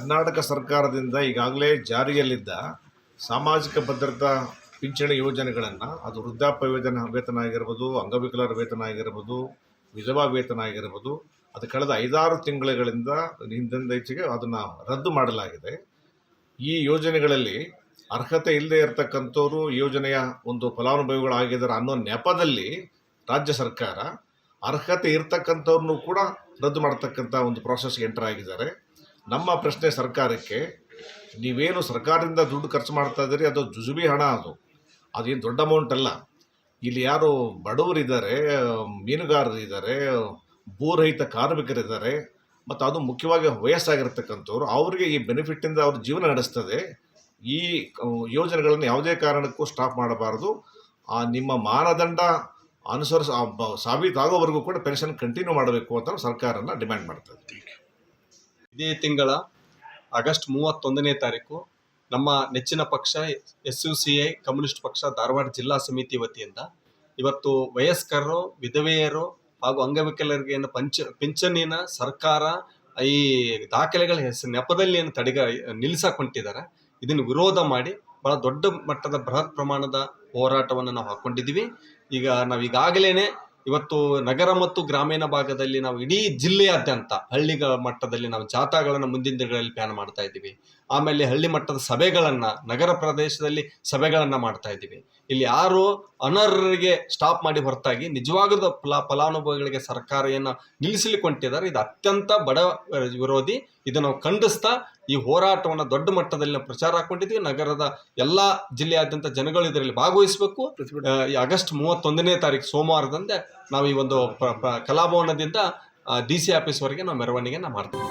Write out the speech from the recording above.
ಕರ್ನಾಟಕ ಸರ್ಕಾರದಿಂದ ಈಗಾಗಲೇ ಜಾರಿಯಲ್ಲಿದ್ದ ಸಾಮಾಜಿಕ ಭದ್ರತಾ ಪಿಂಚಣಿ ಯೋಜನೆಗಳನ್ನು, ಅದು ವೃದ್ಧಾಪ್ಯ ವೇತನ ಆಗಿರ್ಬೋದು, ಅಂಗವಿಕಲರ ವೇತನ ಆಗಿರ್ಬೋದು, ವಿಧವಾ ವೇತನ ಆಗಿರ್ಬೋದು, ಅದು ಕಳೆದ 5-6 ತಿಂಗಳುಗಳಿಂದ ಈಚೆಗೆ ಅದನ್ನು ರದ್ದು ಮಾಡಲಾಗಿದೆ. ಈ ಯೋಜನೆಗಳಲ್ಲಿ ಅರ್ಹತೆ ಇಲ್ಲದೆ ಇರತಕ್ಕಂಥವ್ರು ಯೋಜನೆಯ ಒಂದು ಫಲಾನುಭವಿಗಳಾಗಿದ್ದಾರೆ ಅನ್ನೋ ನೆಪದಲ್ಲಿ ರಾಜ್ಯ ಸರ್ಕಾರ ಅರ್ಹತೆ ಇರ್ತಕ್ಕಂಥವ್ರನ್ನೂ ಕೂಡ ರದ್ದು ಮಾಡ್ತಕ್ಕಂಥ ಒಂದು ಪ್ರಾಸೆಸ್ಗೆ ಎಂಟರ್ ಆಗಿದ್ದಾರೆ. ನಮ್ಮ ಪ್ರಶ್ನೆ ಸರ್ಕಾರಕ್ಕೆ, ನೀವೇನು ಸರ್ಕಾರದಿಂದ ದುಡ್ಡು ಖರ್ಚು ಮಾಡ್ತಾ ಇದ್ದೀರಿ, ಅದು ಜುಜುಬಿ ಹಣ, ಅದೇನು ದೊಡ್ಡ ಅಮೌಂಟ್ ಅಲ್ಲ. ಇಲ್ಲಿ ಯಾರು ಬಡವರಿದ್ದಾರೆ, ಮೀನುಗಾರರಿದ್ದಾರೆ, ಭೂರಹಿತ ಕಾರ್ಮಿಕರಿದ್ದಾರೆ, ಮತ್ತು ಅದು ಮುಖ್ಯವಾಗಿ ವಯಸ್ಸಾಗಿರ್ತಕ್ಕಂಥವ್ರು, ಅವರಿಗೆ ಈ ಬೆನಿಫಿಟ್ಟಿಂದ ಅವ್ರ ಜೀವನ ನಡೆಸ್ತದೆ. ಈ ಯೋಜನೆಗಳನ್ನು ಯಾವುದೇ ಕಾರಣಕ್ಕೂ ಸ್ಟಾಪ್ ಮಾಡಬಾರ್ದು. ನಿಮ್ಮ ಮಾನದಂಡ ಸಾಬೀತಾಗೋವರೆಗೂ ಕೂಡ ಪೆನ್ಷನ್ ಕಂಟಿನ್ಯೂ ಮಾಡಬೇಕು ಅಂತ ಸರ್ಕಾರನ ಡಿಮ್ಯಾಂಡ್ ಮಾಡ್ತದೆ. ಇದೇ ತಿಂಗಳ ಆಗಸ್ಟ್ 31ನೇ ತಾರೀಕು ನಮ್ಮ ನೆಚ್ಚಿನ ಪಕ್ಷ SUCI ಕಮ್ಯುನಿಸ್ಟ್ ಪಕ್ಷ ಧಾರವಾಡ ಜಿಲ್ಲಾ ಸಮಿತಿ ವತಿಯಿಂದ ಇವತ್ತು ವಯಸ್ಕರು, ವಿಧವೆಯರು ಹಾಗೂ ಅಂಗವಿಕಲರಿಗೆ ಪಿಂಚಣಿನ ಸರ್ಕಾರ ಈ ದಾಖಲೆಗಳ ನೆಪದಲ್ಲಿ ಏನು ನಿಲ್ಲಿಸಾಕೊಂಡಿದ್ದಾರೆ. ಇದನ್ನು ವಿರೋಧ ಮಾಡಿ ಬಹಳ ದೊಡ್ಡ ಮಟ್ಟದ ಬೃಹತ್ ಪ್ರಮಾಣದ ಹೋರಾಟವನ್ನು ನಾವು ಹಾಕ್ಕೊಂಡಿದ್ದೀವಿ. ನಾವೀಗಾಗಲೇ ಇವತ್ತು ನಗರ ಮತ್ತು ಗ್ರಾಮೀಣ ಭಾಗದಲ್ಲಿ ನಾವು ಇಡೀ ಜಿಲ್ಲೆಯಾದ್ಯಂತ ಹಳ್ಳಿಗಳ ಮಟ್ಟದಲ್ಲಿ ನಾವು ಜಾಥಾಗಳನ್ನು ಮುಂದಿನ ದಿನಗಳಲ್ಲಿ ಪ್ಲಾನ್ ಮಾಡ್ತಾ ಇದ್ದೀವಿ. ಆಮೇಲೆ ಹಳ್ಳಿ ಮಟ್ಟದ ಸಭೆಗಳನ್ನು, ನಗರ ಪ್ರದೇಶದಲ್ಲಿ ಸಭೆಗಳನ್ನು ಮಾಡ್ತಾ ಇದ್ದೀವಿ. ಇಲ್ಲಿ ಯಾರು ಅನರ್ಹರಿಗೆ ಸ್ಟಾಪ್ ಮಾಡಿ ಹೊರತಾಗಿ ನಿಜವಾಗದ ಫಲಾನುಭವಿಗಳಿಗೆ ಸರ್ಕಾರ ಏನು ನಿಲ್ಲಿಸಲಿಕೊಂಡಿದ್ದಾರೆ, ಇದು ಅತ್ಯಂತ ಬಡ ವಿರೋಧಿ. ಇದನ್ನು ನಾವು ಖಂಡಿಸ್ತಾ ಈ ಹೋರಾಟವನ್ನು ದೊಡ್ಡ ಮಟ್ಟದಲ್ಲಿ ನಾವು ಪ್ರಚಾರ ಹಾಕೊಂಡಿದ್ವಿ. ನಗರದ ಎಲ್ಲ ಜಿಲ್ಲೆಯಾದ್ಯಂತ ಜನಗಳು ಇದರಲ್ಲಿ ಭಾಗವಹಿಸಬೇಕು. ಆಗಸ್ಟ್ 31ನೇ ತಾರೀಕು ಸೋಮವಾರದಂದೇ ನಾವು ಈ ಒಂದು ಕಲಾಭವನದಿಂದ DC ಆಫೀಸ್ವರೆಗೆ ನಾವು ಮೆರವಣಿಗೆಯನ್ನು ಮಾಡ್ತೀವಿ.